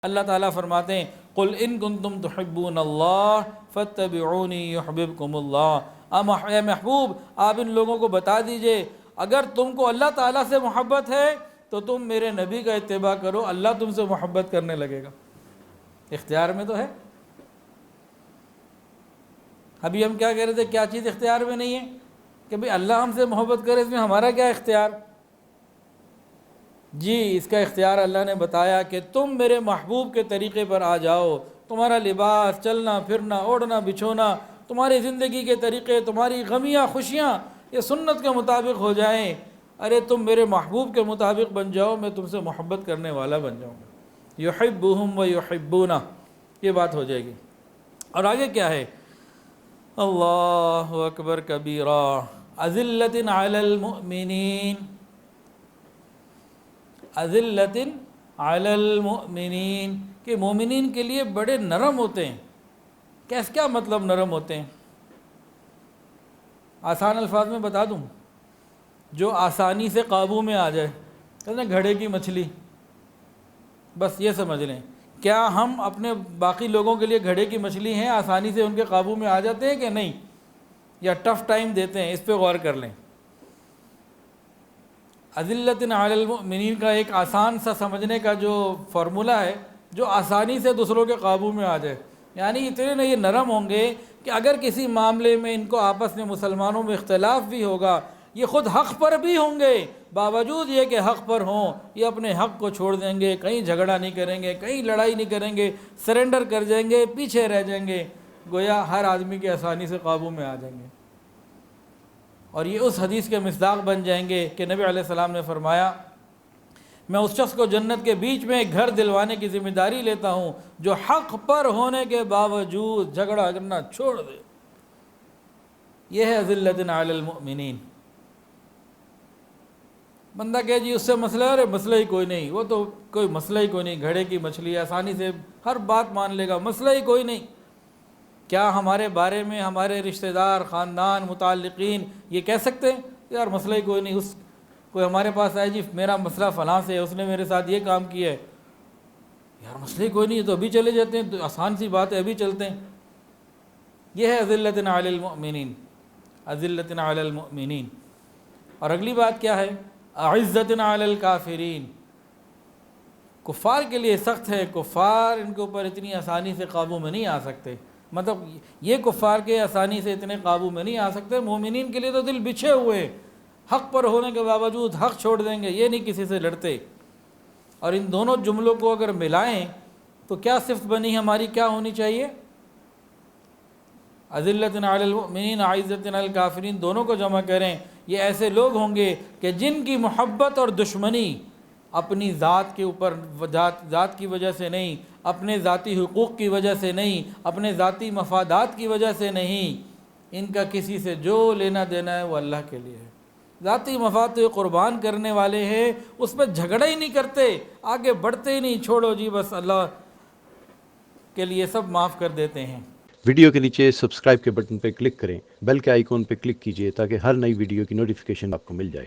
اللہ تعالیٰ فرماتے ہیں قُلْ إِن كُنتُمْ تُحِبُّونَ اللَّهَ فَاتَّبِعُونِي يُحْبِبْكُمُ اللَّهُ۔ اے محبوب آپ ان لوگوں کو بتا دیجئے اگر تم کو اللہ تعالیٰ سے محبت ہے تو تم میرے نبی کا اتباع کرو، اللہ تم سے محبت کرنے لگے گا۔ اختیار میں تو ہے۔ ابھی ہم کیا کہہ رہے تھے، کیا چیز اختیار میں نہیں ہے کہ بھئی اللہ ہم سے محبت کرے، اس میں ہمارا کیا اختیار؟ جی اس کا اختیار اللہ نے بتایا کہ تم میرے محبوب کے طریقے پر آ جاؤ، تمہارا لباس، چلنا پھرنا، اوڑھنا بچھونا، تمہاری زندگی کے طریقے، تمہاری غمیاں خوشیاں یہ سنت کے مطابق ہو جائیں۔ ارے تم میرے محبوب کے مطابق بن جاؤ، میں تم سے محبت کرنے والا بن جاؤں گا۔ یحبہم و یحبونہ، یہ بات ہو جائے گی۔ اور آگے کیا ہے؟ اللہ اکبر کبیرہ، اذلۃ علی المؤمنین، اذلۃ علی المؤمنین، کہ مومنین کے لیے بڑے نرم ہوتے ہیں۔ کیا مطلب نرم ہوتے ہیں؟ آسان الفاظ میں بتا دوں، جو آسانی سے قابو میں آ جائے، کہتے ہیں گھڑے کی مچھلی، بس یہ سمجھ لیں۔ کیا ہم اپنے باقی لوگوں کے لیے گھڑے کی مچھلی ہیں، آسانی سے ان کے قابو میں آ جاتے ہیں کہ نہیں، یا ٹف ٹائم دیتے ہیں؟ اس پہ غور کر لیں۔ اذلۃ علی المؤمنین کا ایک آسان سا سمجھنے کا جو فارمولہ ہے، جو آسانی سے دوسروں کے قابو میں آ جائے، یعنی اتنے نہ یہ نرم ہوں گے کہ اگر کسی معاملے میں ان کو آپس میں مسلمانوں میں اختلاف بھی ہوگا، یہ خود حق پر بھی ہوں گے، باوجود یہ کہ حق پر ہوں یہ اپنے حق کو چھوڑ دیں گے، کہیں جھگڑا نہیں کریں گے، کہیں لڑائی نہیں کریں گے، سرنڈر کر جائیں گے، پیچھے رہ جائیں گے، گویا ہر آدمی کے آسانی سے قابو میں آ جائیں گے۔ اور یہ اس حدیث کے مصداق بن جائیں گے کہ نبی علیہ السلام نے فرمایا میں اس شخص کو جنت کے بیچ میں ایک گھر دلوانے کی ذمہ داری لیتا ہوں جو حق پر ہونے کے باوجود جھگڑا کرنا چھوڑ دے۔ یہ ہے اذلۃ علی المؤمنین۔ بندہ کہے جی اس سے مسئلہ ہے، ارے مسئلہ ہی کوئی نہیں، وہ تو کوئی مسئلہ ہی کوئی نہیں، گھڑے کی مچھلی، آسانی سے ہر بات مان لے گا، مسئلہ ہی کوئی نہیں۔ کیا ہمارے بارے میں ہمارے رشتہ دار، خاندان، متعلقین یہ کہہ سکتے ہیں یار مسئلہ ہی کوئی نہیں؟ کوئی ہمارے پاس آئے جی میرا مسئلہ فلاں سے ہے، اس نے میرے ساتھ یہ کام کیا ہے، یار مسئلہ ہی کوئی نہیں، تو ابھی چلے جاتے ہیں، تو آسان سی بات ہے، ابھی چلتے ہیں۔ یہ ہے اذلۃ علی المؤمنین، اذلۃ علی المؤمنین۔ اور اگلی بات کیا ہے؟ اعزۃ علی الکافرین۔ کفار کے لیے سخت ہے، کفار ان کے اوپر اتنی آسانی سے قابو میں نہیں آ سکتے، مطلب یہ کفار کے آسانی سے اتنے قابو میں نہیں آ سکتے۔ مومنین کے لیے تو دل بچھے ہوئے، حق پر ہونے کے باوجود حق چھوڑ دیں گے، یہ نہیں کسی سے لڑتے۔ اور ان دونوں جملوں کو اگر ملائیں تو کیا صفت بنی ہماری، کیا ہونی چاہیے؟ اذلۃ علی المؤمنین، اعزۃ علی الکافرین، دونوں کو جمع کریں، یہ ایسے لوگ ہوں گے کہ جن کی محبت اور دشمنی اپنی ذات کے اوپر، ذات کی وجہ سے نہیں، اپنے ذاتی حقوق کی وجہ سے نہیں، اپنے ذاتی مفادات کی وجہ سے نہیں، ان کا کسی سے جو لینا دینا ہے وہ اللہ کے لیے ہے۔ ذاتی مفاد تو قربان کرنے والے ہیں، اس پہ جھگڑا ہی نہیں کرتے، آگے بڑھتے ہی نہیں، چھوڑو جی بس اللہ کے لیے سب معاف کر دیتے ہیں۔ ویڈیو کے نیچے سبسکرائب کے بٹن پہ کلک کریں، بیل کے آئیکن پہ کلک کیجئے تاکہ ہر نئی ویڈیو کی نوٹیفیکیشن آپ کو مل جائے۔